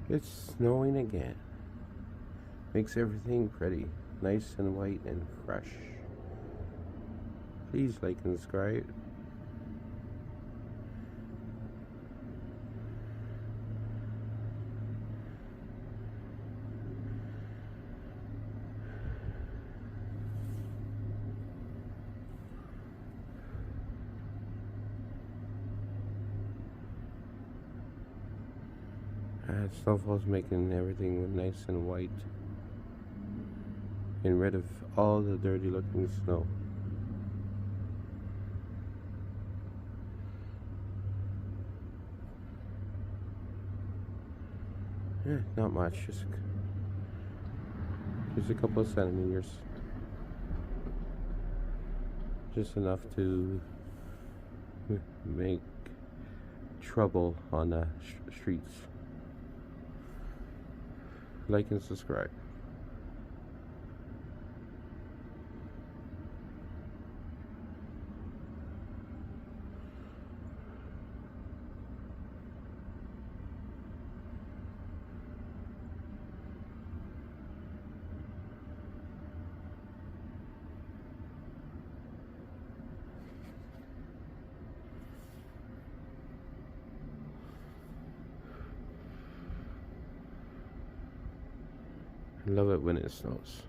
It's snowing again. Makes everything pretty, nice and white and fresh. Please like and subscribe. Snowfall's making everything nice and white. Getting rid of all the dirty looking snow. Not much, just a couple of centimeters. Just enough to make trouble on the streets. Like and subscribe. I love it when it snows.